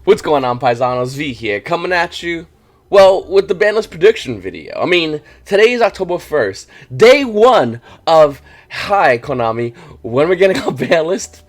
What's going on, Paisanos? V here, coming at you, well, with the Banlist prediction video. I mean, today is October 1st, day one of, hi, Konami, when are we getting our Banlist?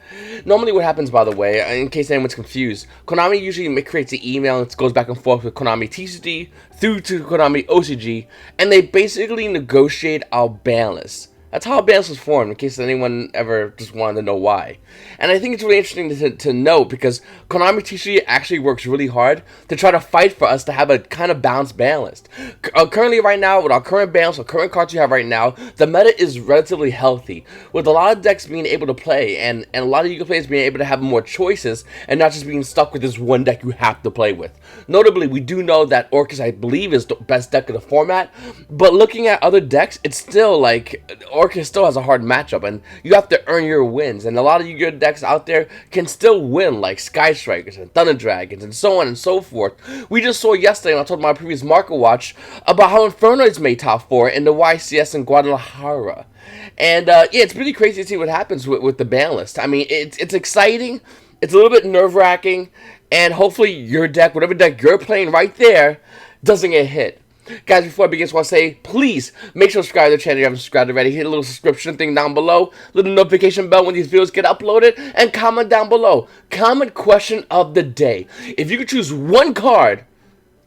Normally what happens, by the way, in case anyone's confused, Konami usually creates an email and it goes back and forth with Konami TCG through to Konami OCG, and they basically negotiate our Banlist. That's how Banlist was formed, in case anyone ever just wanted to know why. And I think it's really interesting to note, because Konami TCG actually works really hard to try to fight for us to have a kind of balanced Banlist. Currently, right now, with our current Banlist, or current cards we have right now, the meta is relatively healthy, with a lot of decks being able to play, and a lot of YuGiOh players being able to have more choices, and not just being stuck with this one deck you have to play with. Notably, we do know that Orcus, I believe, is the best deck of the format, but looking at other decks, it's still like Orcus still has a hard matchup, and you have to earn your wins, and a lot of you good decks out there can still win, like Sky Strikers and Thunder Dragons and so on and so forth. We just saw yesterday, and I told my previous Market Watch, about how Infernoids made top 4 in the YCS in Guadalajara. And yeah, it's pretty crazy to see what happens with the Banlist. I mean, it's exciting, it's a little bit nerve-wracking, and hopefully your deck, whatever deck you're playing right there, doesn't get hit. Guys, before I begin, I just want to say, please make sure to subscribe to the channel if you haven't subscribed already. Hit a little subscription thing down below, little notification bell when these videos get uploaded, and comment down below. Comment question of the day. If you could choose one card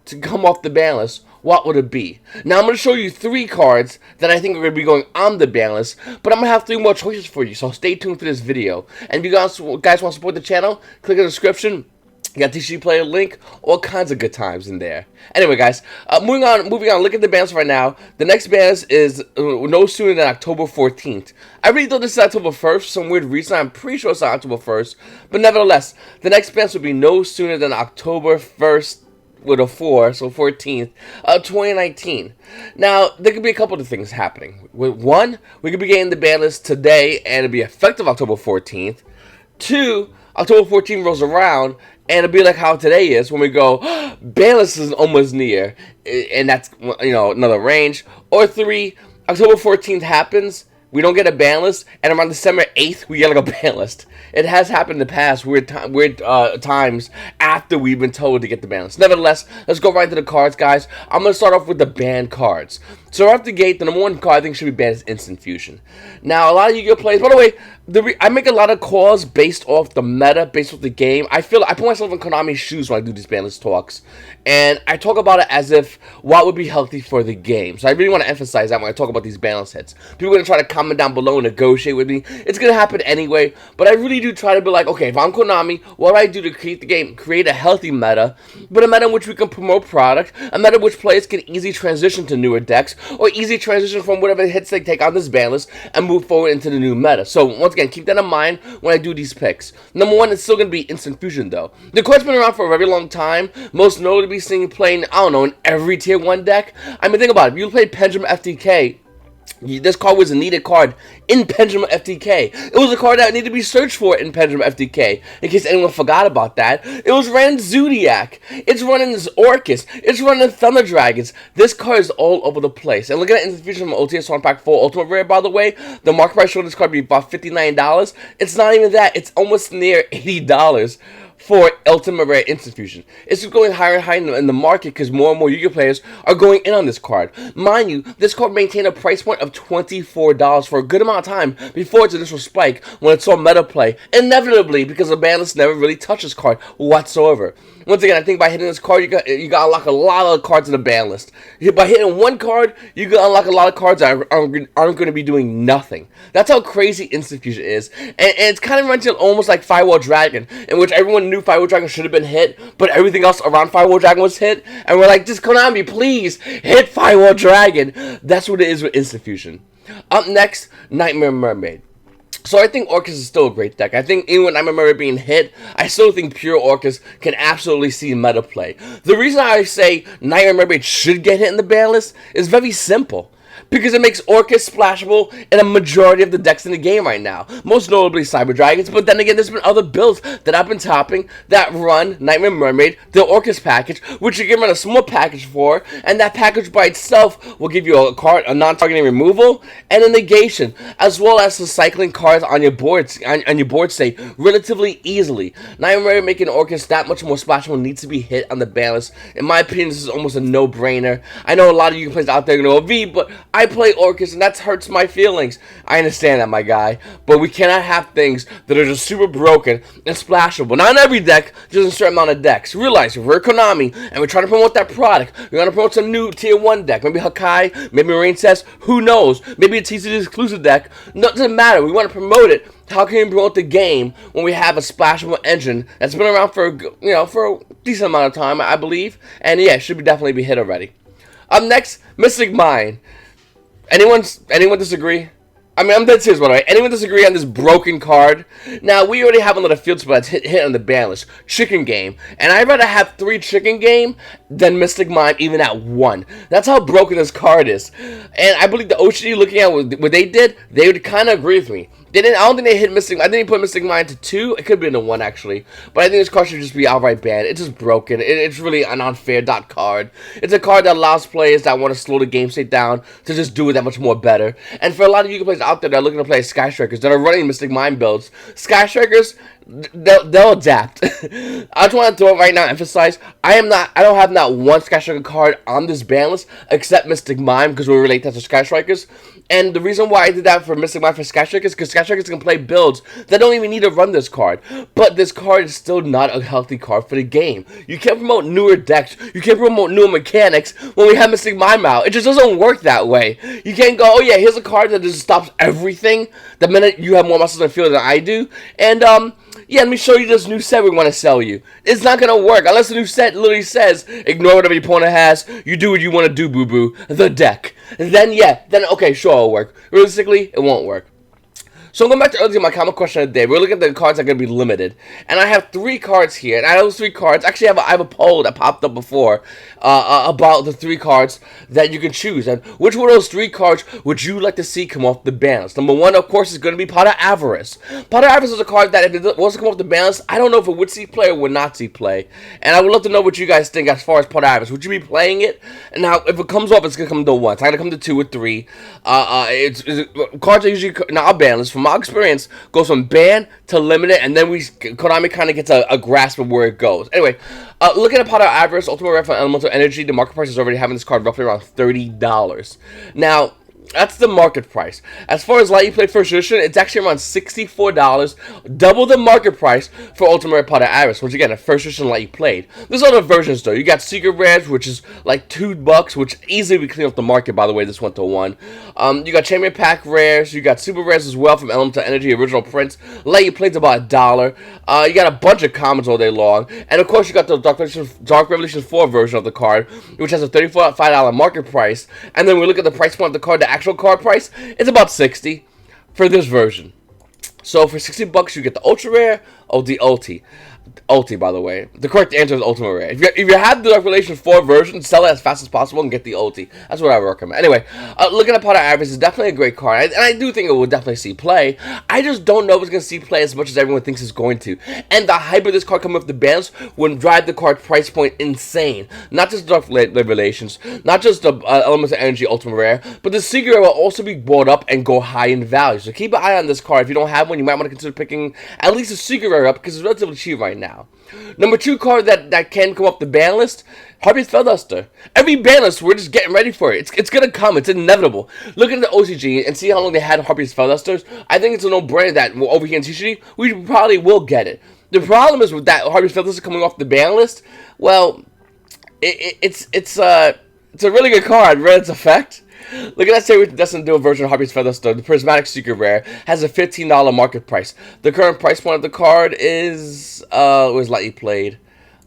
to come off the Banlist, what would it be? Now, I'm going to show you 3 cards that I think are going to be going on the Banlist, but I'm going to have 3 more choices for you, so stay tuned for this video. And if you guys want to support the channel, click in the description. You got TCG player link, all kinds of good times in there. Anyway, guys, moving on. Look at the Banlist right now. The next Banlist is no sooner than October 14th. I really thought this is October 1st for some weird reason. I'm pretty sure it's not October 1st, but nevertheless, the next Banlist will be no sooner than October 1st with a 4, so 14th, 2019. Now, there could be a couple of things happening. One, we could be getting the Banlist today, and it'll be effective October 14th. 2, October 14th rolls around, and it'll be like how today is when we go, Banlist is almost near, and that's, you know, another range. Or 3, October 14th happens, we don't get a Banlist, and around December 8th, we get like a Banlist. It has happened in the past, weird times after we've been told to get the Banlist. Nevertheless, let's go right into the cards, guys. I'm going to start off with the banned cards. So right off the gate, the number 1 card I think should be banned is Instant Fusion. Now, a lot of YuGiOh players, by the way, I make a lot of calls based off the meta, based off the game. I put myself in Konami's shoes when I do these Banlist talks, and I talk about it as if what would be healthy for the game. So I really want to emphasize that when I talk about these Banlist hits. People are going to try to comment down below and negotiate with me. It's going to happen anyway, but I really do try to be like, okay, if I'm Konami, what do I do to create the game? Create a healthy meta, but a meta in which we can promote product, a meta in which players can easily transition to newer decks, or easy transition from whatever hits they take on this Banlist and move forward into the new meta. So once again, keep that in mind when I do these picks. Number 1 is still going to be Instant Fusion, though. The card's been around for a very long time, most notably seen playing, I don't know, in every tier 1 deck. I mean, think about it. If you played Pendulum FTK, this card was a needed card in Pendulum FTK. It was a card that needed to be searched for in Pendulum FTK. In case anyone forgot about that, it was running Zodiac. It's running Orcus. It's running Thunder Dragons. This card is all over the place. And look at Instant Fusion from OTS on Pack 4 Ultimate Rare, by the way. The market price showed this card to be about $59. It's not even that. It's almost near $80. For Ultimate Rare Instant Fusion. It's just going higher and higher in the market because more and more YuGiOh players are going in on this card. Mind you, this card maintained a price point of $24 for a good amount of time before its initial spike when it saw meta play, inevitably because the Banlist never really touched this card whatsoever. Once again, I think by hitting this card, you got to unlock a lot of cards in the Banlist. By hitting one card, you can unlock a lot of cards that aren't going to be doing nothing. That's how crazy Instant Fusion is. And it's kind of running almost like Firewall Dragon, in which everyone knew Firewall Dragon should have been hit, but everything else around Firewall Dragon was hit. And we're like, just Konami, please, hit Firewall Dragon. That's what it is with Instant Fusion. Up next, Nightmare Mermaid. So I think Orcus is still a great deck. I think even with Nightmare Mermaid being hit, I still think pure Orcus can absolutely see meta play. The reason I say Nightmare Mermaid should get hit in the Banlist is very simple. because it makes Orcus splashable in a majority of the decks in the game right now. Most notably Cyber Dragons, but then again, there's been other builds that I've been topping that run Nightmare Mermaid, the Orcus package, which you can run a small package for, and that package by itself will give you a card, a non-targeting removal, and a negation, as well as the cycling cards on your boards, on your board state relatively easily. Nightmare Mermaid making Orcus that much more splashable needs to be hit on the ban list. In my opinion, this is almost a no-brainer. I know a lot of you players out there know V, but I play Orcus, and that hurts my feelings. I understand that, my guy, but we cannot have things that are just super broken and splashable. Not in every deck, just a certain amount of decks. Realize, if we're Konami, and we're trying to promote that product, we're going to promote some new Tier 1 deck. Maybe Hakai, maybe Rain Says, who knows? Maybe a TCG exclusive deck. No, it doesn't matter. We want to promote it. How can we promote the game when we have a splashable engine that's been around for, for a decent amount of time, I believe? And yeah, it should definitely be hit already. Up next, Mystic Mine. Anyone disagree? I mean, I'm dead serious, by the way. Anyone disagree on this broken card? Now, we already have another field spell that's hit on the ban list. Chicken Game. And I'd rather have 3 Chicken Game than Mystic Mine even at 1. That's how broken this card is. And I believe the OCD, looking at what they did, they would kind of agree with me. I don't think they hit Mystic. I think they put Mystic Mine to 2. It could be in the 1 actually, but I think this card should just be outright banned. It's just broken. It's really an unfair card. It's a card that allows players that want to slow the game state down to just do it that much more better. And for a lot of you players out there that are looking to play Sky Strikers that are running Mystic Mine builds, Sky Strikers, they'll adapt. I just want to throw it right now, emphasize, I don't have not one Sky Striker card on this ban list except Mystic Mine, because we relate that to Sky Strikers. And the reason why I did that for Mystic Mine for Sky Strikers is because Sky Strikers can play builds that don't even need to run this card. But this card is still not a healthy card for the game. You can't promote newer decks, you can't promote newer mechanics when we have Mystic Mine out. It just doesn't work that way. You can't go, oh yeah, here's a card that just stops everything the minute you have more muscles in the field than I do. And yeah, let me show you this new set we want to sell you. It's not going to work unless the new set literally says, ignore whatever your opponent has, you do what you want to do, boo-boo, the deck. Then, yeah, okay, sure, it'll work. Realistically, it won't work. So I'm going back to earlier my comment question of the day. We're looking at the cards that are going to be limited. And I have 3 cards here. And out of those 3 cards, actually I have a poll that popped up before about the 3 cards that you can choose. And which one of those 3 cards would you like to see come off the ban list? Number 1, of course, is going to be Pot of Avarice. Pot of Avarice is a card that if it was to come off the ban list, I don't know if it would see play or would not see play. And I would love to know what you guys think as far as Pot of Avarice. Would you be playing it? And now, if it comes off, it's going to come to 1. It's not going to come to 2 or 3. Cards are usually not a ban list. From my experience, goes from ban to limited, and then Konami kind of gets a grasp of where it goes. Anyway, looking at Pot of Avarice, Ultimate Rare for Elemental Energy, the market price is already having this card roughly around $30. Now, that's the market price. As far as Light You Play First Edition, it's actually around $64, double the market price for Ultimate Rare Pot of Avarice, which again, a First Edition Light You Played. There's other versions though. You got Secret Rares, which is like $2, which easily we clean up the market, by the way, this went to 1. You got Champion Pack Rares, you got Super Rares as well from Elemental Energy, original prints. Light You Played's about $1. You got a bunch of commons all day long. And of course, you got the Dark Revelation 4 version of the card, which has a $35 market price. And then we look at the price point of the card, the actual card price, it's about $60 for this version. So for $60 you get the Ultra Rare or the Ulti, by the way. The correct answer is Ultimate Rare. If you have the Dark Relation 4 version, sell it as fast as possible and get the Ulti. That's what I recommend. Anyway, looking at Pot of Avarice is definitely a great card, and I do think it will definitely see play. I just don't know if it's going to see play as much as everyone thinks it's going to. And the hype of this card coming off the bans would drive the card price point insane. Not just Dark Revelations, not just the Elements of Energy Ultimate Rare, but the Secret Rare will also be brought up and go high in value. So keep an eye on this card. If you don't have one, you might want to consider picking at least a Secret Rare up because it's relatively cheap right now. Number 2 card that can come up the ban list, Harpy's Featherduster. Every ban list, we're just getting ready for it. It's gonna come. It's inevitable. Look at the OCG and see how long they had Harpy's Featherduster. I think it's a no-brainer that over here in TCG, we probably will get it. The problem is with that Harpy's Featherduster coming off the ban list, well, it's a really good card, right? Its effect. Look at that Sacred Destined Dual version of Harpy's Featherduster. The Prismatic Secret Rare has a $15 market price. The current price point of the card is was Lightly Played.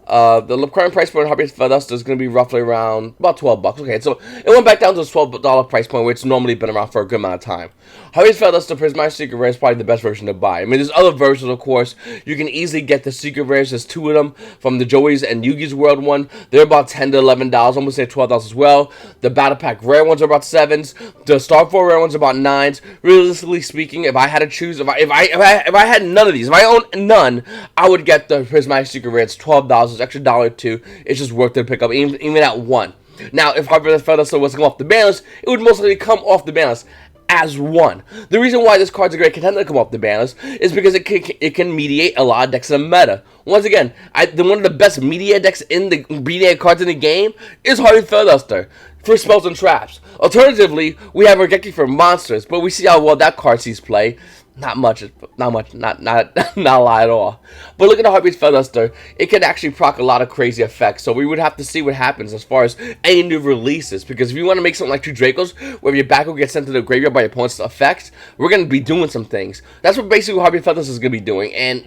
The current price point of Harvey's Featherduster is going to be roughly around about $12. Okay, so it went back down to a $12 price point, where it's normally been around for a good amount of time. Harvey's Featherduster Prismatic Secret Rare is probably the best version to buy. I mean, there's other versions, of course. You can easily get the Secret Rares. There's two of them from the Joey's and Yugi's World one. They're about $10 to $11. I'm going to say $12 as well. The Battle Pack Rare ones are about $7s. The Star 4 Rare ones are about $9s. Realistically speaking, if I had to choose, if I had none of these, if I owned none, I would get the Prismatic Secret Rare. It's $12. It's extra $1 or $2. It's just worth it to pick up, even at one. Now, if Harvey's Featherduster was to come off the ban list, it would most likely come off the ban list as one. The reason why this card's a great contender to come off the ban list is because it can mediate a lot of decks in the meta. Once again, one of the best media decks in the media cards in the game is Harvey's Featherduster for spells and traps. Alternatively, we have Regeki for monsters, but we see how well that card sees play. Not much, not a lot at all. But looking at Harvey's Featherduster, it can actually proc a lot of crazy effects. So we would have to see what happens as far as any new releases. Because if you want to make something like 2 Dracos, where your back will get sent to the graveyard by your opponent's effects, we're going to be doing some things. That's what basically Harvey's Featherduster is going to be doing. And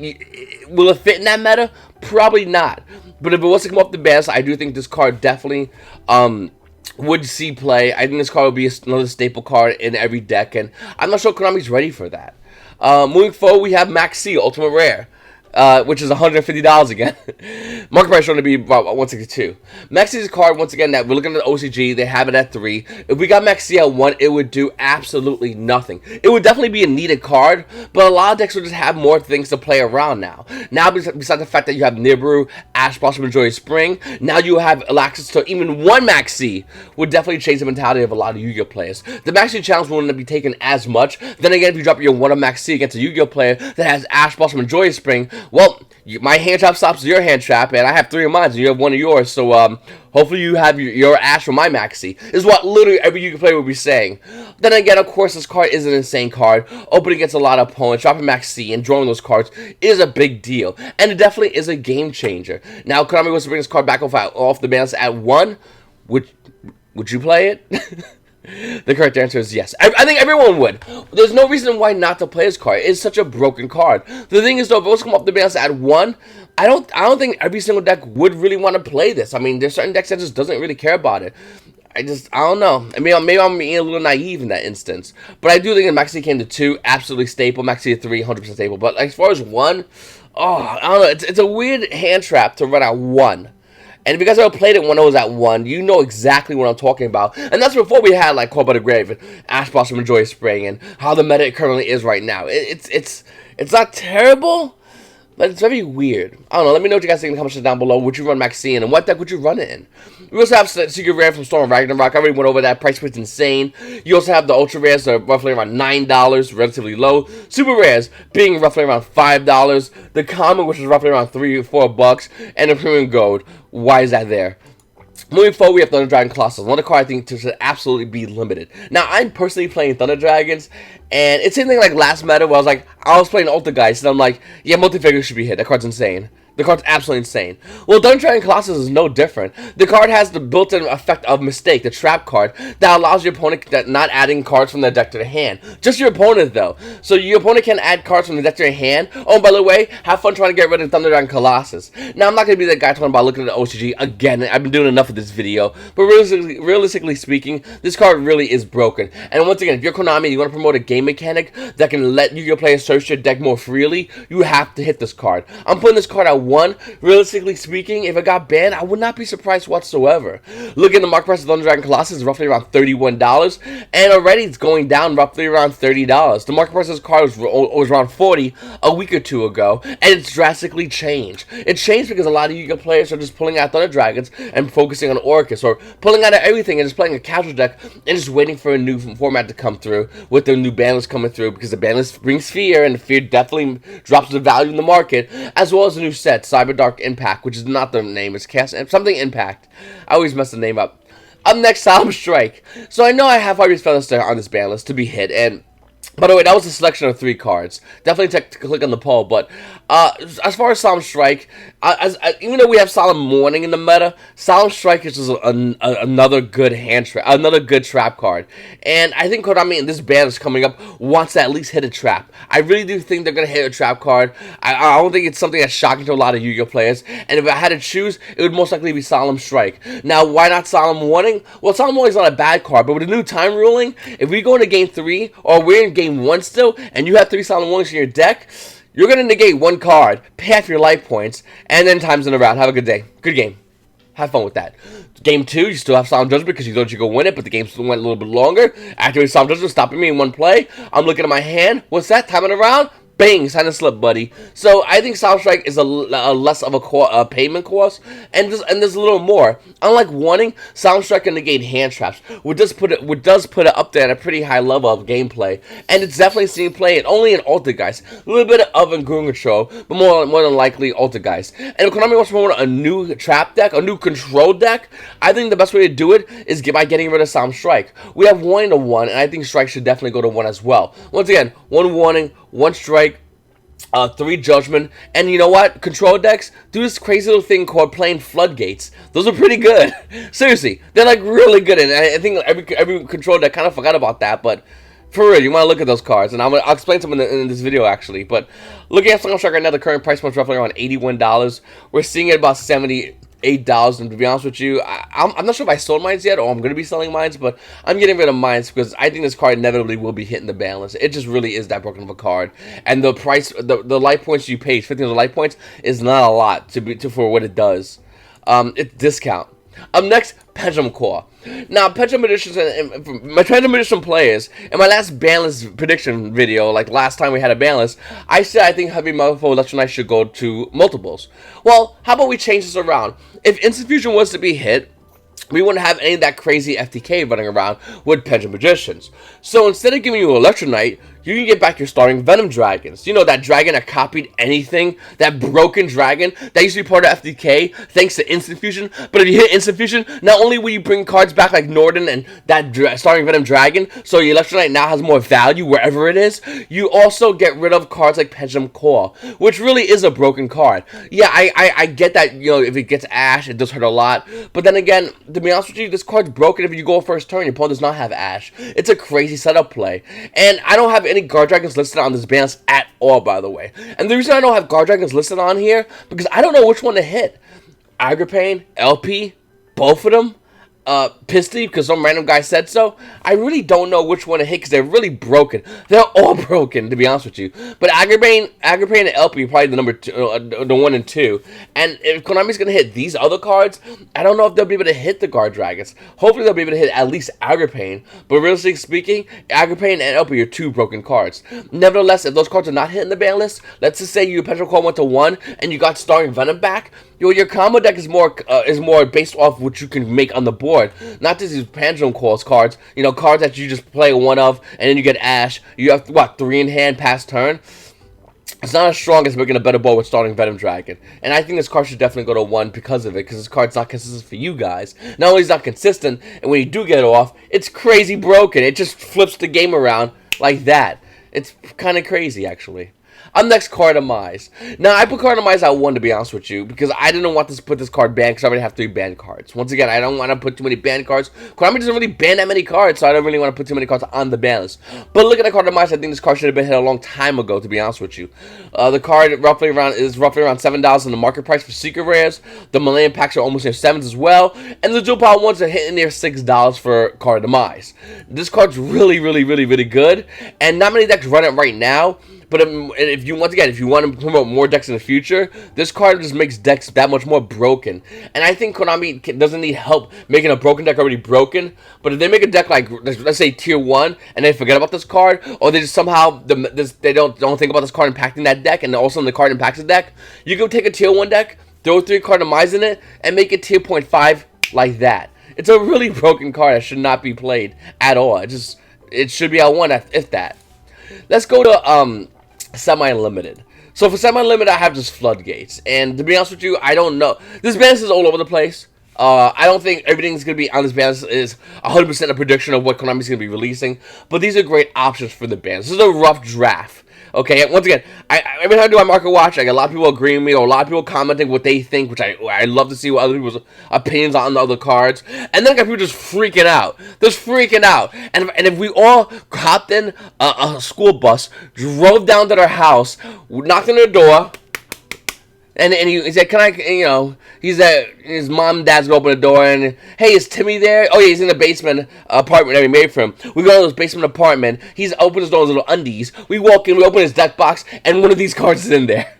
will it fit in that meta? Probably not. But if it was to come off the ban, I do think this card definitely would see play. I think this card would be another staple card in every deck. And I'm not sure Konami's ready for that. Moving forward, we have Max C, Ultimate Rare, which is $150 again. Market price going to be about $162. Max C is a card, once again, that we're looking at the OCG. They have it at 3. If we got Max C at 1, it would do absolutely nothing. It would definitely be a needed card, but a lot of decks will just have more things to play around now. Now, besides the fact that you have Nibiru, Ash Blossom, and Joyous Spring, now you have access to even one Max C would definitely change the mentality of a lot of Yu-Gi-Oh players. The Max C challenge wouldn't be taken as much. Then again, if you drop your one of Max C against a Yu-Gi-Oh player that has Ash Blossom and Joyous Spring, well, my hand trap stops your hand trap, and I have 3 of mine, and you have 1 of yours, so hopefully you have your Ash from my Maxi, is what literally every Yu-Gi-Oh player will be saying. Then again, of course, this card is an insane card. Opening against a lot of opponents, dropping Maxi, and drawing those cards is a big deal, and it definitely is a game changer. Now, Konami wants to bring this card back off the ban list at 1. Would you play it? The correct answer is yes. I think everyone would. There's no reason why not to play this card. It's such a broken card. The thing is, though, if it was to come off the ban list at 1, I don't think every single deck would really want to play this. I mean, there's certain decks that just doesn't really care about it. I don't know. I mean, maybe I'm being a little naive in that instance. But I do think that Maxi came to 2, absolutely staple. Maxi at 3, 100% staple. But as far as 1, I don't know. It's a weird hand trap to run at 1. And if you guys ever played it when it was at 1, you know exactly what I'm talking about. And that's before we had, like, Call by the Grave and Ash Blossom and Joyous Spring and how the meta currently is right now. It's not terrible, but it's very weird. I don't know. Let me know what you guys think in the comments down below. Would you run Maxi in, and what deck would you run it in? We also have Secret Rare from Storm Ragnarok. I already went over that. Price point's insane. You also have the Ultra Rares that are roughly around $9, relatively low. Super Rares being roughly around $5. The Common, which is roughly around $3 or $4. And the Premium Gold. Why is that there? Moving forward, we have Thunder Dragon Colossus. Another card I think should absolutely be limited. Now, I'm personally playing Thunder Dragons, and it's something like last meta where I was playing Ultigeist, and I'm like, yeah, multi-figure should be hit. That card's insane. The card's absolutely insane. Well, Thunder Dragon Colossus is no different. The card has the built-in effect of Mistake, the trap card, that allows your opponent not adding cards from their deck to their hand. Just your opponent, though. So your opponent can add cards from the deck to their hand. Oh, and by the way, have fun trying to get rid of Thunder Dragon Colossus. Now, I'm not going to be that guy talking about looking at the OCG again. I've been doing enough of this video. But realistically speaking, this card really is broken. And once again, if you're Konami and you want to promote a game mechanic that can let Yu-Gi-Oh players search your deck more freely, you have to hit this card. I'm putting this card at 1. Realistically speaking, if it got banned, I would not be surprised whatsoever. Look at the market price of Thunder Dragon Colossus is roughly around $31, and already it's going down roughly around $30. The market price of this card was around $40 a week or 2 ago, and it's drastically changed. It changed because a lot of Yu-Gi-Oh players are just pulling out Thunder Dragons and focusing on Orcus, or pulling out of everything and just playing a casual deck and just waiting for a new format to come through with the new ban list coming through, because the ban list brings fear, and the fear definitely drops the value in the market, as well as a new set, Cyber Dark Impact, which is not the name, it's something Impact. I always mess the name up. Up next, Solemn Strike. So I know I have Harvey's Featherduster on this ban list to be hit, and by the way, that was a selection of 3 cards. Definitely click on the poll, but As far as Solemn Strike, even though we have Solemn Warning in the meta, Solemn Strike is just another good another good trap card. And I think Konami in this ban is coming up wants to at least hit a trap. I really do think they're gonna hit a trap card. I don't think it's something that's shocking to a lot of Yu-Gi-Oh players. And if I had to choose, it would most likely be Solemn Strike. Now, why not Solemn Warning? Well, Solemn Warning is not a bad card, but with the new time ruling, if we go into game 3 or we're in game 1 still, and you have 3 Solemn Warnings in your deck, you're going to negate 1 card, pay half your life points, and then times in a round. Have a good day. Good game. Have fun with that. Game 2, you still have Solemn Judgment because you thought you could win it, but the game still went a little bit longer. Activate Solemn Judgment, stopping me in 1 play. I'm looking at my hand. What's that? Time in a round? Bang, sign and slip, buddy. So I think Solemn Strike is a less of a payment cost, and there's a little more. Unlike Warning, Solemn Strike can negate hand traps, which does put it up there at a pretty high level of gameplay, and it's definitely seen played only in Altergeist. A little bit of in Groom Control, but more than likely Altergeist. And if Konami wants to promote a new trap deck, a new control deck, I think the best way to do it is by getting rid of Solemn Strike. We have Warning to 1, and I think Strike should definitely go to 1 as well. Once again, 1 Warning, 1 Strike, 3 Judgment, and you know what? Control decks do this crazy little thing called playing floodgates. Those are pretty good. Seriously, they're like really good, and I think every control deck kind of forgot about that, but for real, you want to look at those cards, and I'll explain some in this video actually. But looking at Solemn Strike right now, the current price point is roughly around $81. We're seeing it about $78, and to be honest with you, I'm not sure if I sold mines yet, or I'm going to be selling mines, but I'm getting rid of mines because I think this card inevitably will be hitting the ban list. It just really is that broken of a card, and the price, the life points you pay, 15 life points, is not a lot for what it does. It's discount. Up next, Pendulum Core. Now, Pendulum Editions and my Pendulum Edition players, in my last Banlist prediction video, like last time we had a Banlist, I said I think Heavy Metal Electrolyte should go to multiples. Well, how about we change this around? If Instant Fusion was to be hit, we wouldn't have any of that crazy FTK running around with Pendulum Magicians. So instead of giving you Electrolyte, you can get back your starting Venom Dragons. You know, that dragon that copied anything, that broken dragon that used to be part of FTK thanks to Instant Fusion. But if you hit Instant Fusion, not only will you bring cards back like Norden and that starting Venom Dragon, so your Electrolyte now has more value wherever it is, you also get rid of cards like Pendulum Core, which really is a broken card. Yeah, I get that, you know, if it gets Ash, it does hurt a lot. But then again, to be honest with you, this card's broken if you go first turn, your opponent does not have Ash. It's a crazy setup play. And I don't have any guard dragons listed on this ban list at all, by the way. And the reason I don't have guard dragons listed on here, because I don't know which one to hit. Agripane, LP, both of them, Pisty, because some random guy said so. I really don't know which one to hit, because they're really broken. They're all broken, to be honest with you. But Agripane and LP are probably the number 2, the 1 and 2. And if Konami's going to hit these other cards, I don't know if they'll be able to hit the guard dragons. Hopefully they'll be able to hit at least Agripane. But realistically speaking, Agripane and LP are 2 broken cards. Nevertheless, if those cards are not hitting the ban list, let's just say your Pendulum Core went to 1, and you got Starring Venom back, your combo deck is more based off what you can make on the board, not just these Pendulum Cores cards. You know, cards that you just play 1 of, and then you get Ash. You have what, 3 in hand past turn. It's not as strong as making a better board with starting Venom Dragon, and I think this card should definitely go to 1 because of it. Because this card's not consistent for you guys. Not only is it not consistent, and when you do get it off, it's crazy broken. It just flips the game around like that. It's kind of crazy, actually. Up next, Card Demise. Now, I put Card Demise at 1, to be honest with you, because I didn't want to put this card banned, because I already have 3 banned cards. Once again, I don't want to put too many banned cards. Konami doesn't really ban that many cards, so I don't really want to put too many cards on the ban list. But look at the Card Demise. I think this card should have been hit a long time ago, to be honest with you. The card is roughly around $7 in the market price for Secret Rares. The Millennium Packs are almost near 7s as well. And the Dual Power ones are hitting near $6 for Card Demise. This card's really good, and not many decks run it right now. But if you want to promote more decks in the future, this card just makes decks that much more broken. And I think Konami doesn't need help making a broken deck already broken. But if they make a deck like, let's say Tier 1, and they forget about this card, or they just somehow they don't think about this card impacting that deck, and also the card impacts the deck, you can take a Tier 1 deck, throw 3 Card Demise in it, and make it Tier 0.5 like that. It's a really broken card that should not be played at all. It should be at 1 if that. Let's go to Semi-Limited. So for Semi-Limited, I have just Floodgates. And to be honest with you, I don't know. This ban is all over the place. I don't think everything's going to be on this ban is 100% a prediction of what Konami's going to be releasing, but these are great options for the bans. This is a rough draft. Okay, once again, every time I do my market watch, I get a lot of people agreeing with me, or a lot of people commenting what they think, which I love to see what other people's opinions on the other cards. And then I got people just freaking out. And if we all hopped in a school bus, drove down to their house, knocked on their door, and he said, "Can I?" You know, he's at his mom and dad's gonna open the door, and hey, is Timmy there? Oh yeah, he's in the basement apartment that we made for him. We go to his basement apartment. He's opened his door, his little undies. We walk in, we open his deck box, and one of these cards is in there,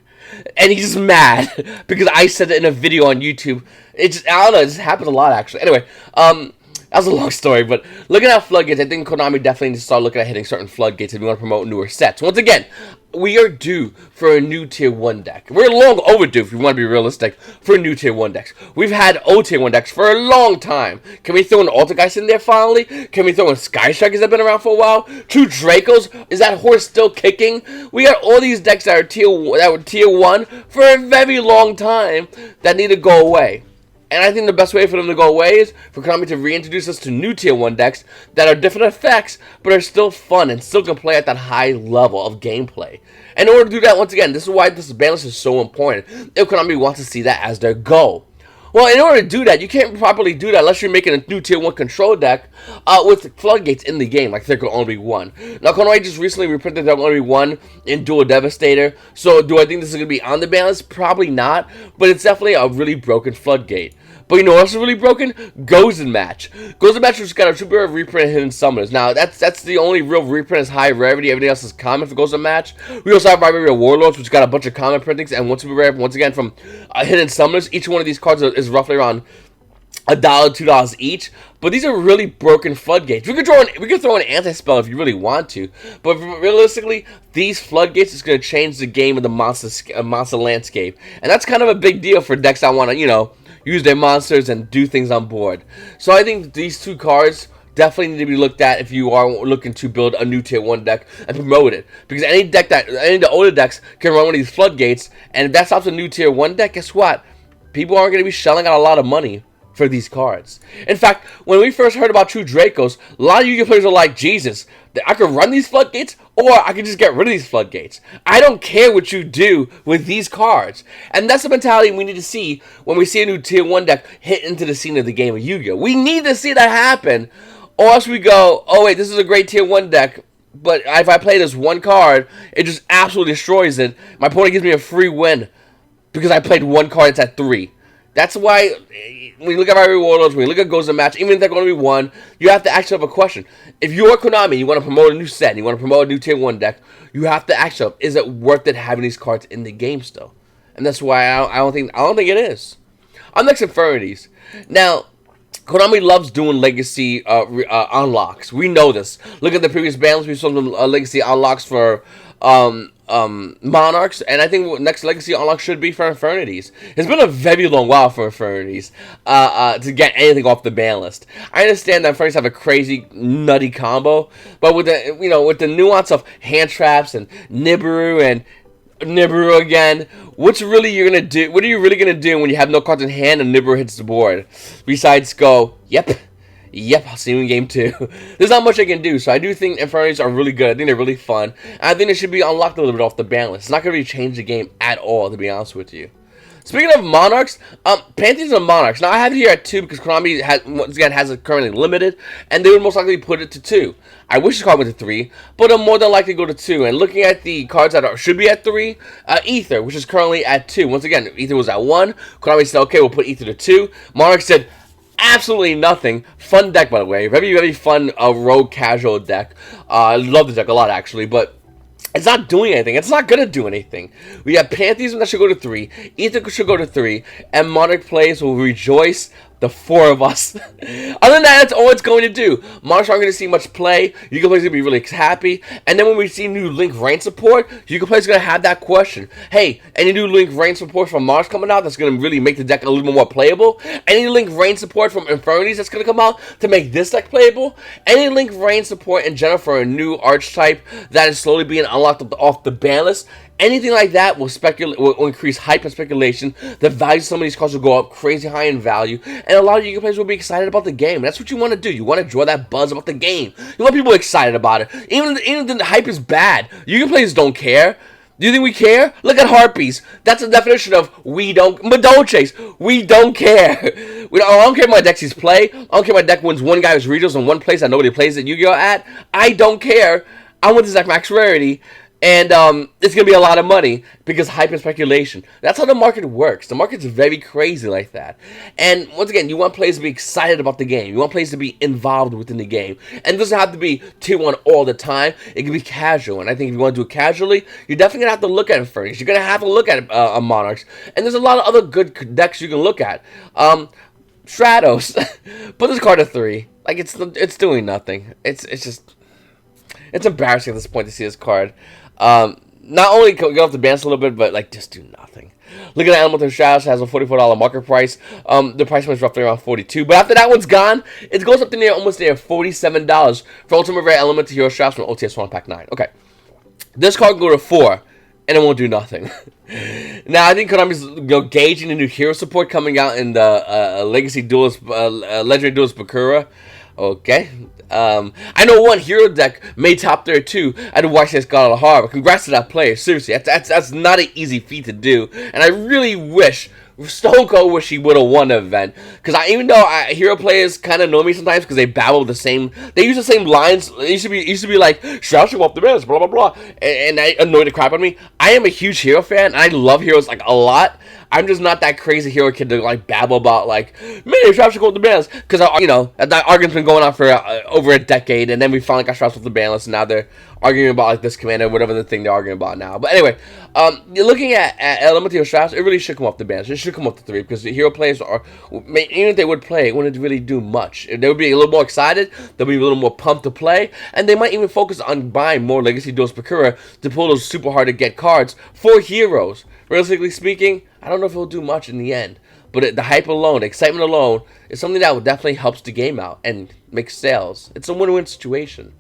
and he's just mad because I said it in a video on YouTube. I don't know, it just happens a lot actually. Anyway, that was a long story, but looking at floodgates, I think Konami definitely needs to start looking at hitting certain floodgates if we want to promote newer sets. Once again, we are due for a new Tier 1 deck. We're long overdue, if you want to be realistic, for new Tier 1 decks. We've had O Tier 1 decks for a long time. Can we throw an Altergeist in there finally? Can we throw in Sky Strikers that have been around for a while? 2 Dracos? Is that horse still kicking? We got all these decks that were Tier 1 for a very long time that need to go away. And I think the best way for them to go away is for Konami to reintroduce us to new Tier 1 decks that are different effects, but are still fun and still can play at that high level of gameplay. And in order to do that, once again, this is why this banlist is so important, if Konami wants to see that as their goal. Well, in order to do that, you can't properly do that unless you're making a new Tier 1 control deck with floodgates in the game, like there could only be one. Now, Konami just recently reprinted there could only be one in Dual Devastator, so do I think this is going to be on the banlist? Probably not, but it's definitely a really broken floodgate. But you know what else is really broken? Gozen Match. Gozen Match has got a super rare reprint of Hidden Summoners. Now, that's the only real reprint is high rarity. Everything else is common for Gozen Match. We also have Rivalry of Warlords, which got a bunch of common printings, and one super rare, once again, from Hidden Summoners. Each one of these cards is roughly around $1, $2 each. But these are really broken floodgates. We could throw an anti-spell if you really want to. But realistically, these floodgates is going to change the game of the monster landscape. And that's kind of a big deal for decks that want to, you know, use their monsters and do things on board. So I think these 2 cards definitely need to be looked at if you are looking to build a new Tier 1 deck and promote it. Because any of the older decks can run one of these floodgates, and if that stops a new Tier 1 deck, guess what? People aren't going to be shelling out a lot of money for these cards. In fact, when we first heard about 2 Dracos, a lot of Yu-Gi-Oh players are like, Jesus, I could run these floodgates, or I could just get rid of these floodgates. I don't care what you do with these cards. And that's the mentality we need to see when we see a new Tier 1 deck hit into the scene of the game of Yu-Gi-Oh! We need to see that happen, or else we go, oh wait, this is a great Tier 1 deck, but if I play this one card, it just absolutely destroys it. My opponent gives me a free win because I played one card that's at 3. That's why when you look at Rivalry Warlords, when you look at Gozen Match, even if they're going to be 1, you have to ask yourself a question. If you're Konami, you want to promote a new set, you want to promote a new Tier 1 deck, you have to ask yourself, is it worth it having these cards in the game still? And that's why I don't think it is. On next, Infirmities. Now, Konami loves doing legacy unlocks. We know this. Look at the previous bans. We saw some legacy unlocks for Monarchs, and I think next legacy unlock should be for Infirmities. It's been a very long while for Infirmities to get anything off the ban list. I understand that Infirmities have a crazy nutty combo, but with the nuance of hand traps and Nibiru and Nibiru again, what are you really gonna do when you have no cards in hand and Nibiru hits the board? Besides go, yep, I'll see you in game 2. There's not much I can do, so I do think Infirmities are really good. I think they're really fun. And I think they should be unlocked a little bit off the ban list. It's not going to really change the game at all, to be honest with you. Speaking of Monarchs, Pantheons and Monarchs. Now, I have it here at 2 because Konami has it currently limited, and they would most likely put it to 2. I wish the card went to 3, but I'm more than likely to go to 2. And looking at the cards that should be at 3, Ether, which is currently at 2. Once again, Ether was at 1. Konami said, okay, we'll put Ether to 2. Monarchs said, absolutely nothing. Fun deck, by the way. Very, very fun rogue casual deck. I love the deck a lot, actually, but it's not doing anything. It's not going to do anything. We have Pantheism that should go to 3. Ether should go to 3. And Monarch players will rejoice, the 4 of us. Other than that, that's all it's going to do. Monarchs aren't going to see much play. Yu-Gi-Oh! Players are going to be really happy. And then when we see new Link Rain support, Yu-Gi-Oh! Players are going to have that question. Hey, any new Link Rain support from Monarchs coming out that's going to really make the deck a little bit more playable? Any Link Rain support from Infirmities that's going to come out to make this deck playable? Any Link Rain support in general for a new archetype that is slowly being unlocked off the ban list? Anything like that will increase hype and speculation. The value of some of these cards will go up crazy high in value, and a lot of you players will be excited about the game. And that's what you want to do. You want to draw that buzz about the game. You want people excited about it. Even if the hype is bad, you players don't care. Do you think we care? Look at Harpies. That's the definition of we don't. Madolches. We don't care. I don't care if my decks play. I don't care if my deck wins one guy's regionals in one place that nobody plays at YuGiOh at. I don't care. I want this deck max rarity. And it's going to be a lot of money because hype and speculation. That's how the market works. The market's very crazy like that. And once again, you want players to be excited about the game. You want players to be involved within the game. And it doesn't have to be tier 1 all the time. It can be casual. And I think if you want to do it casually, you're definitely going to have to look at Infernius. You're going to have to look at Monarchs. And there's a lot of other good decks you can look at. Stratos. Put this card at 3. Like, it's doing nothing. It's just... It's embarrassing at this point to see this card. Not only go off the balance a little bit, but like just do nothing. Look at the Elemental Stratos, has a $44 market price. The price was roughly around $42. But after that one's gone, it goes up to almost near $47 for Ultimate Rare Elemental Hero Stratos from OTS 1 Pack 9. Okay. This card will go to 4, and it won't do nothing. Now, I think Konami's gauging the new hero support coming out in the Legacy Duelist, Legendary Duelist Bakura. Okay. I know one hero deck made top 32 at the YGOPaisano Guadalajara. Congrats to that player. Seriously, that's not an easy feat to do. And I really wish, Stone Cold wish he would have won the event. Because even though hero players kind of know me sometimes because they babble the same, they use the same lines. It used to be like, Shroud should go up the best, blah, blah, blah. And I annoy the crap out of me. I am a huge hero fan, and I love heroes like a lot. I'm just not that crazy hero kid to like babble about like, man, Shroud should go with the ban list. Because, that argument's been going on for over a decade, and then we finally got Shroud with the ban list, and now they're arguing about like this commander, whatever the thing they're arguing about now. But anyway, you're looking at Elemental Shrouds, it really should come off the ban list. It should come off the 3, because the hero players are, even if they would play, it wouldn't really do much. They would be a little more excited, they'll be a little more pumped to play, and they might even focus on buying more Legacy Duelist Bakura to pull those super hard to get cards for heroes. Realistically speaking, I don't know if it'll do much in the end. But the hype alone, the excitement alone, is something that definitely helps the game out and makes sales. It's a win-win situation.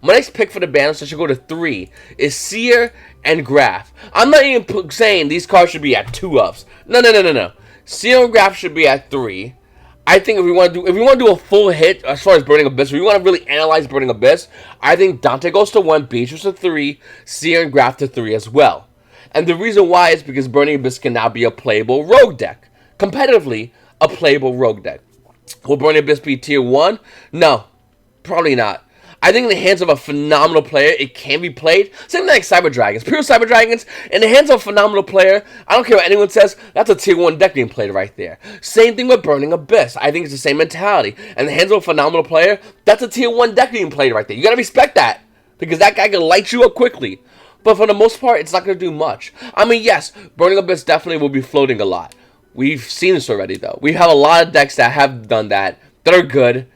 My next pick for the ban list that should go to 3 is Seer and Graph. I'm not even saying these cards should be at 2-ups. No. Seer and Graph should be at 3. I think if we want to do a full hit as far as Burning Abyss, if we want to really analyze Burning Abyss, I think Dante goes to 1, Beatrice to 3, Seer and Graph to 3 as well. And the reason why is because Burning Abyss can now be a playable rogue deck. Competitively, a playable rogue deck. Will Burning Abyss be tier 1? No, probably not. I think in the hands of a phenomenal player, it can be played. Same thing like Cyber Dragons. Pure Cyber Dragons, in the hands of a phenomenal player, I don't care what anyone says, that's a tier 1 deck being played right there. Same thing with Burning Abyss. I think it's the same mentality. In the hands of a phenomenal player, that's a tier 1 deck being played right there. You gotta respect that, because that guy can light you up quickly. But for the most part, it's not going to do much. I mean, yes, Burning Abyss definitely will be floating a lot. We've seen this already, though. We have a lot of decks that have done that are good,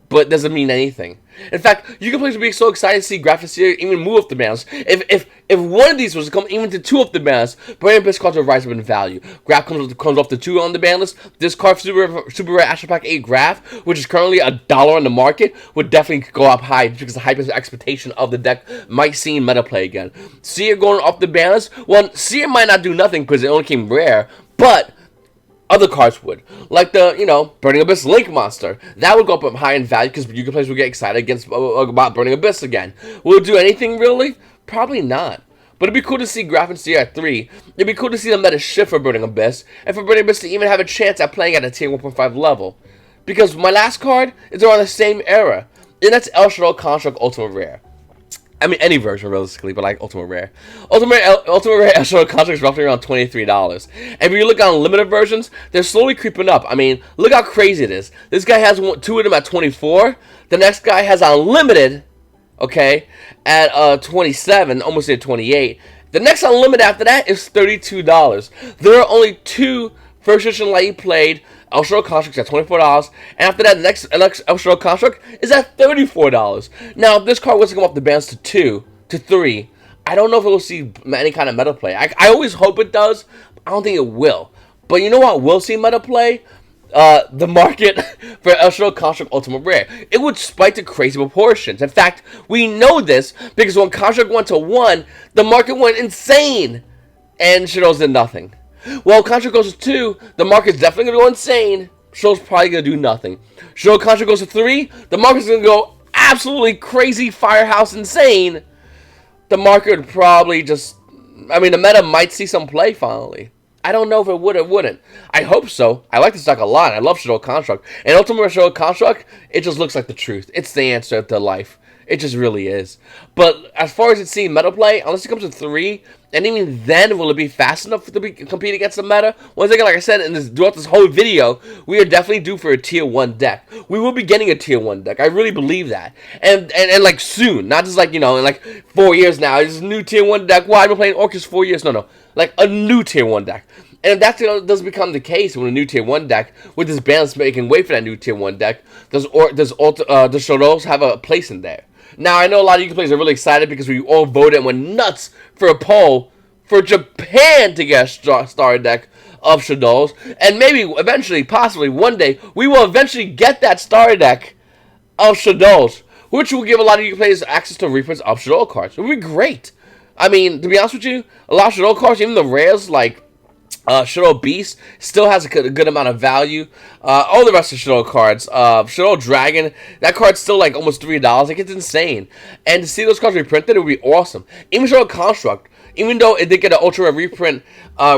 but doesn't mean anything. In fact, you can players be so excited to see Graph and Seer even move up the balance. If one of these was to come even to 2 up the balance, Burning Abyss cards will rise up in value. Graph comes off the 2 on the ban list. This card, Super Rare Astral Pack 8 Graph, which is currently $1 on the market, would definitely go up high because the hype expectation of the deck might see meta play again. Seer going off the ban list, well, Seer might not do nothing because it only came rare, but other cards would. Like the, Burning Abyss Link Monster. That would go up high in value because YuGiOh players would get excited about Burning Abyss again. Will it do anything, really? Probably not. But it'd be cool to see Graph and Seer at 3. It'd be cool to see them meta shift for Burning Abyss, and for Burning Abyss to even have a chance at playing at a tier 1.5 level. Because my last card is around the same era, and that's El Shadow Construct Ultimate Rare. I mean, any version, realistically, but like Ultimate Rare. Ultimate Rare El Shadow Construct is roughly around $23. And if you look on limited versions, they're slowly creeping up. I mean, look how crazy it is. This guy has 2 of them at 24. The next guy has unlimited, okay, at 27, almost at 28. The next unlimited after that is $32. There are only 2 first edition lightly played El Shadow Constructs at $24, and after that, the next El Shadow Construct is at $34. Now, if this card was to come off the bands to 2, to 3, I don't know if it will see any kind of meta play. I always hope it does. I don't think it will. But you know what will see meta play? the market for El Shadow Construct Ultimate Rare. It would spike to crazy proportions. In fact, we know this because when Construct went to 1, the market went insane, and Shadows did nothing. Well, Construct goes to 2, the market's definitely going to go insane. Shadow's probably going to do nothing. Shadow Construct goes to 3, the market's going to go absolutely crazy, firehouse insane. The market would probably just... I mean, the meta might see some play finally. I don't know if it would or wouldn't. I hope so. I like this deck a lot. I love Shadow Construct. And Ultimate Shadow Construct, it just looks like the truth. It's the answer to life. It just really is. But as far as it's seeing meta play, unless it comes to 3, and even then, will it be fast enough to compete against the meta? Once again, like I said throughout this whole video, we are definitely due for a tier 1 deck. We will be getting a tier 1 deck. I really believe that. And like soon, not just like, you know, in like 4 years now. It's a new tier 1 deck. Why? I've been playing Orcus 4 years. No. Like a new tier 1 deck. And if that does become the case with a new tier 1 deck, with this balance making way for that new tier 1 deck, does Shadows have a place in there? Now, I know a lot of you players are really excited because we all voted and went nuts for a poll for Japan to get a star deck of Shadows. And maybe, eventually, possibly, one day, we will eventually get that star deck of Shadows, which will give a lot of you players access to reprints of Shadow cards. It would be great. I mean, to be honest with you, a lot of Shadow cards, even the rares, like Shadow Beast, still has a good amount of value. All the rest of Shadow cards, Shadow Dragon, that card's still like almost $3. Like, it's insane. And to see those cards reprinted, it would be awesome. Even Shadow Construct, even though it did get an Ultra Rare reprint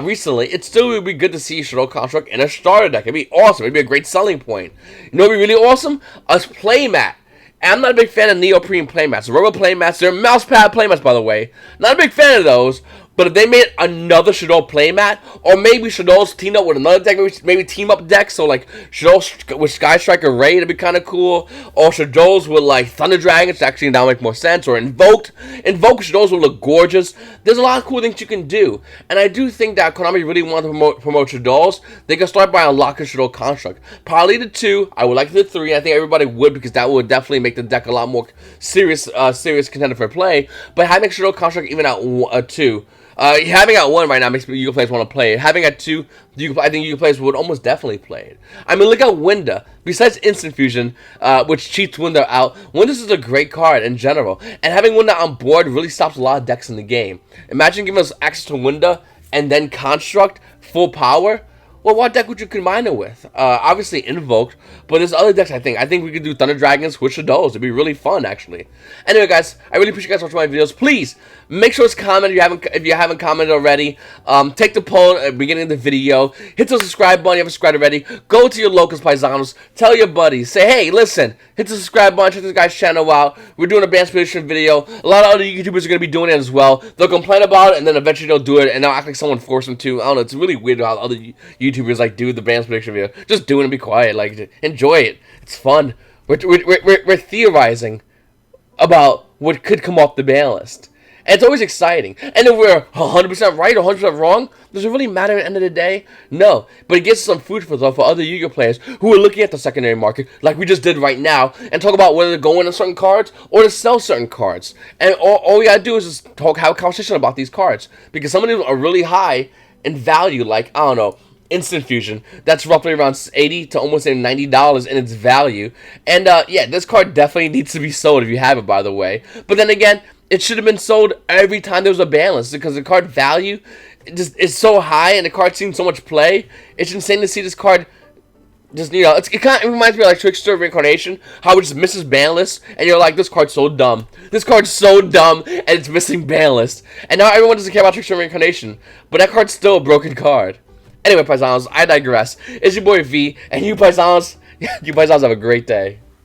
recently, it still would be good to see Shadow Construct in a starter deck. It'd be awesome. It'd be a great selling point. You know what would be really awesome? A playmat. And I'm not a big fan of neoprene playmats. Rubber playmats, they're mousepad playmats, by the way. Not a big fan of those. But if they made another Shadow playmat, or maybe Shadow's teamed up with another deck, maybe team up deck, so like Shadow with Sky Striker Ray, that'd be kind of cool. Or Shadow's with like Thunder Dragons, actually that would make more sense. Or Invoked Shadows would look gorgeous. There's a lot of cool things you can do. And I do think that Konami really wants to promote Shadows. They can start by unlocking Shadow Construct. Probably the 2, I would like the 3, I think everybody would, because that would definitely make the deck a lot more serious contender for play. But having Shadow Construct even at 2, having at 1 right now makes YuGiOh players want to play it. Having at 2, I think YuGiOh players would almost definitely play it. I mean, look at Winda. Besides Instant Fusion, which cheats Winda out, Winda is a great card in general. And having Winda on board really stops a lot of decks in the game. Imagine giving us access to Winda and then Construct, full power. Well, what deck would you combine it with? Obviously Invoked, but there's other decks I think we could do Thunder Dragons with Shadows. It'd be really fun, actually. Anyway, guys, I really appreciate you guys watching my videos. Please, make sure to comment if you haven't commented already. Take the poll at the beginning of the video. Hit the subscribe button if you haven't subscribed already. Go to your local Paisanos. Tell your buddies. Say, hey, listen, hit the subscribe button. Check this guy's channel out. We're doing a band prediction video. A lot of other YouTubers are going to be doing it as well. They'll complain about it, and then eventually they'll do it, and they'll act like someone forced them to. I don't know. It's really weird how other YouTubers like do the band's prediction video. Just do it and be quiet. Like, enjoy it. It's fun. We're theorizing about what could come off the ban list. And it's always exciting. And if we're 100% right or 100% wrong, does it really matter at the end of the day? No. But it gives some food for thought for other YuGiOh players who are looking at the secondary market, like we just did right now, and talk about whether to go in on certain cards or to sell certain cards. And all we gotta do is just have a conversation about these cards. Because some of them are really high in value, like, I don't know, Instant Fusion. That's roughly around $80 to almost $90 in its value. And yeah, this card definitely needs to be sold if you have it, by the way. But then again, it should have been sold every time there was a ban list, because the card value is so high and the card seems so much play. It's insane to see this card just, you know, it kind of reminds me of like Trickster Reincarnation, how it just misses ban lists, and you're like, this card's so dumb. This card's so dumb, and it's missing ban lists. And now everyone doesn't care about Trickster Reincarnation, but that card's still a broken card. Anyway, Paisanos, I digress. It's your boy V, and you Paisanos have a great day.